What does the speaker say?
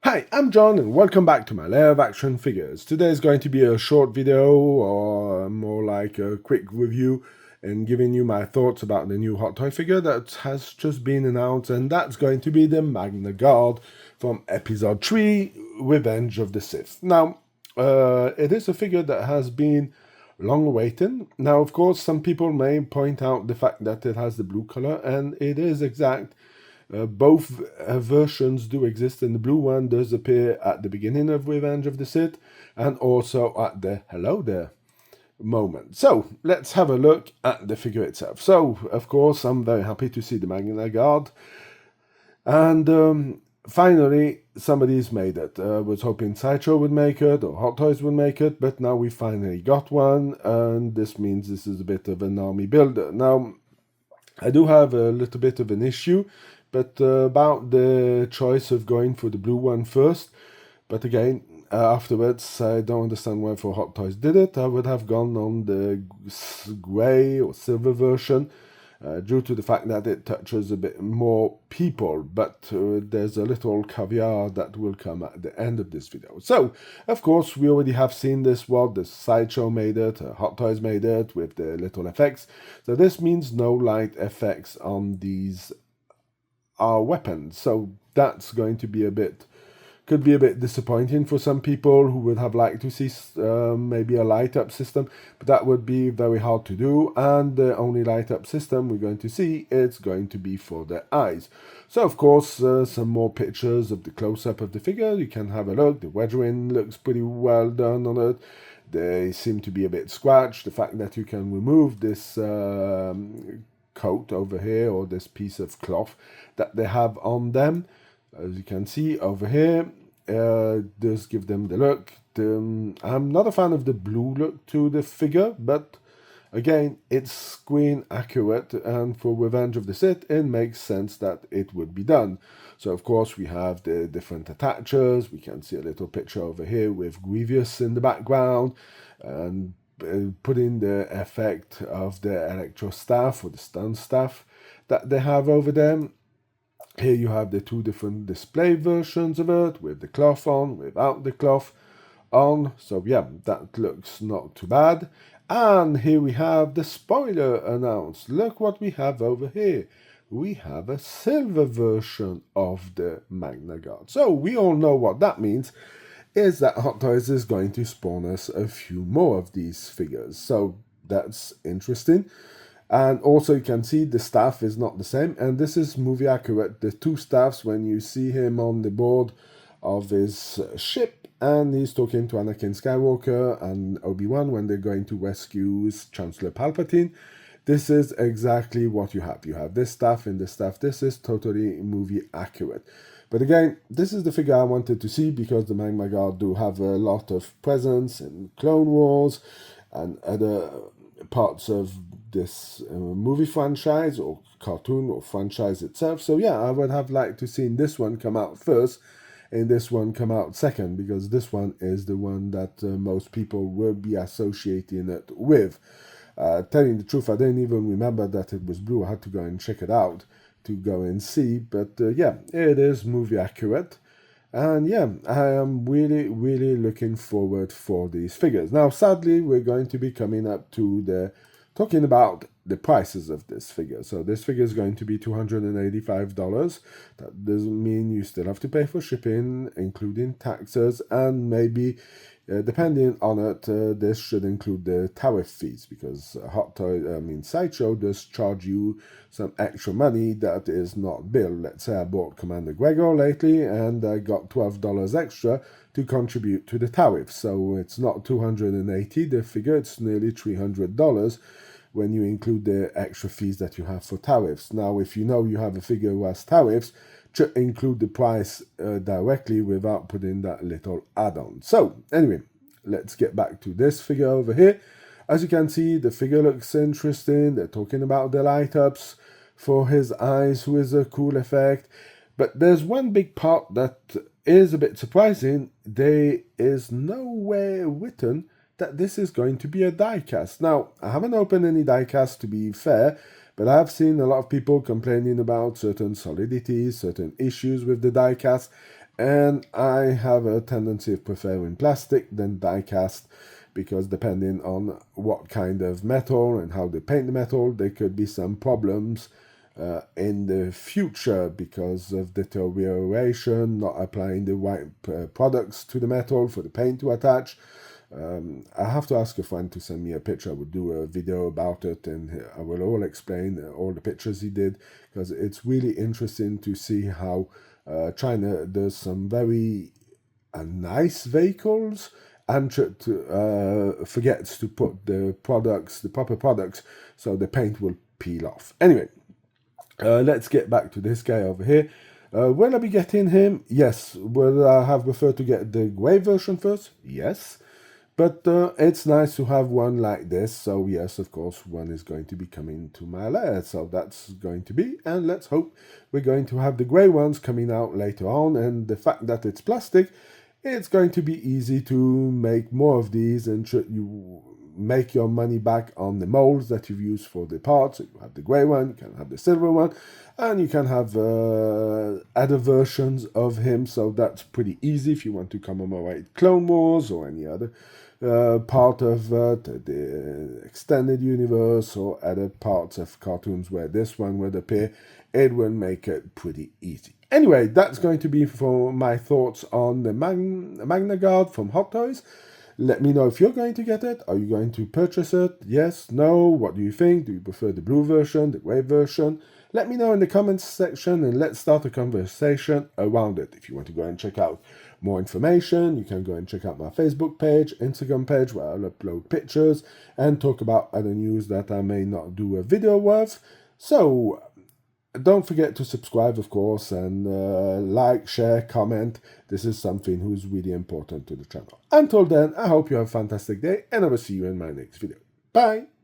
Hi, I'm John and welcome back to my Lair of Action Figures. Today is going to be a short video or more like a quick review and giving you my thoughts about the new Hot Toy figure that has just been announced, and that's going to be the Magnaguard from Episode 3, Revenge of the Sith. Now, it is a figure that has been long awaited. Now, of course, some people may point out the fact that it has the blue color, and it is exact. Both versions do exist, and the blue one does appear at the beginning of Revenge of the Sith and also at the Hello There moment. So let's have a look at the figure itself. So, of course, I'm very happy to see the Magnaguard, and finally somebody's made it. I was hoping Sideshow would make it or Hot Toys would make it, but now we finally got one, and this means this is a bit of an army builder. Now, I do have a little bit of an issue, but about the choice of going for the blue one first. But again, afterwards, I don't understand why for Hot Toys did it. I would have gone on the grey or silver version, due to the fact that it touches a bit more people, but there's a little caveat that will come at the end of this video. So, of course, we already have seen this one. The Sideshow made it, Hot Toys made it with the little effects. So this means no light effects on these weapons. So that's going to be could be a bit disappointing for some people who would have liked to see maybe a light up system, but that would be very hard to do, and the only light up system we're going to see is going to be for the eyes. So of course, some more pictures of the close-up of the figure. You can have a look. The weathering looks pretty well done on it. They seem to be a bit scratched. The fact that you can remove this coat over here, or this piece of cloth that they have on them, as you can see over here, does give them the look. I'm not a fan of the blue look to the figure, but again, it's screen accurate, and for Revenge of the Sith, it makes sense that it would be done. So of course we have the different attachers. We can see a little picture over here with Grievous in the background, and putting the effect of the electro staff or the stun staff that they have over them. Here you have the two different display versions of it, with the cloth on, without the cloth on. So yeah, that looks not too bad. And here we have the spoiler announced. Look what we have over here. We have a silver version of the Magnaguard. So we all know what that means, is that Hot Toys is going to spawn us a few more of these figures. So that's interesting. And also you can see the staff is not the same, and this is movie accurate. The two staffs, when you see him on the board of his ship and he's talking to Anakin Skywalker and Obi-Wan when they're going to rescue Chancellor Palpatine, this is exactly what you have. You have this staff and this staff. This is totally movie accurate. But again, this is the figure I wanted to see because the Magnaguard do have a lot of presence in Clone Wars and other parts of this movie franchise or cartoon or franchise itself. So yeah, I would have liked to see this one come out first and this one come out second, because this one is the one that most people will be associating it with. Telling the truth, I didn't even remember that it was blue. I had to go and check it out to go and see, but yeah, it is movie accurate. And yeah, I am really, really looking forward for these figures. Now, sadly, we're going to be coming up to talking about the prices of this figure. So this figure is going to be $285. That doesn't mean you still have to pay for shipping, including taxes, and maybe, depending on it, this should include the tariff fees, because Sideshow does charge you some extra money that is not billed. Let's say I bought Commander Gregor lately and I got $12 extra to contribute to the tariff. So it's not $280 the figure, it's nearly $300 when you include the extra fees that you have for tariffs. Now, if you know you have a figure who has tariffs, include the price directly without putting that little add-on. So anyway, let's get back to this figure over here. As you can see, the figure looks interesting. They're talking about the light ups for his eyes, who is a cool effect. But there's one big part that is a bit surprising. There is nowhere written that this is going to be a diecast. Now, I haven't opened any diecast, to be fair, but I've seen a lot of people complaining about certain solidities, certain issues with the diecast, And I have a tendency of preferring plastic than die cast, because depending on what kind of metal and how they paint the metal, there could be some problems in the future because of deterioration, not applying the right products to the metal for the paint to attach. I have to ask a friend to send me a picture. I would do a video about it, and I will all explain all the pictures he did, because it's really interesting to see how China does some very nice vehicles and forgets to put the proper products, so the paint will peel off. Anyway, let's get back to this guy over here. Will I be getting him? Yes. Will I have preferred to get the grey version first? Yes. But it's nice to have one like this. So yes, of course, one is going to be coming to my lair. So that's going to be, and let's hope we're going to have the grey ones coming out later on. And the fact that it's plastic, it's going to be easy to make more of these, and you make your money back on the molds that you've used for the parts. So you have the grey one, you can have the silver one, and you can have other versions of him. So that's pretty easy if you want to commemorate Clone Wars or any other part of the extended universe, or other parts of cartoons where this one would appear. It will make it pretty easy. Anyway, that's going to be for my thoughts on the Magnaguard from Hot Toys. Let me know if you're going to get it. Are you going to purchase it? Yes, no? What do you think? Do you prefer the blue version, the grey version? Let me know in the comments section, and let's start a conversation around it. If you want to go and check out more information, you can go and check out my Facebook page, Instagram page, where I'll upload pictures and talk about other news that I may not do a video of. So don't forget to subscribe, of course, and like, share, comment. This is something who's really important to the channel. Until then, I hope you have a fantastic day, and I will see you in my next video. Bye!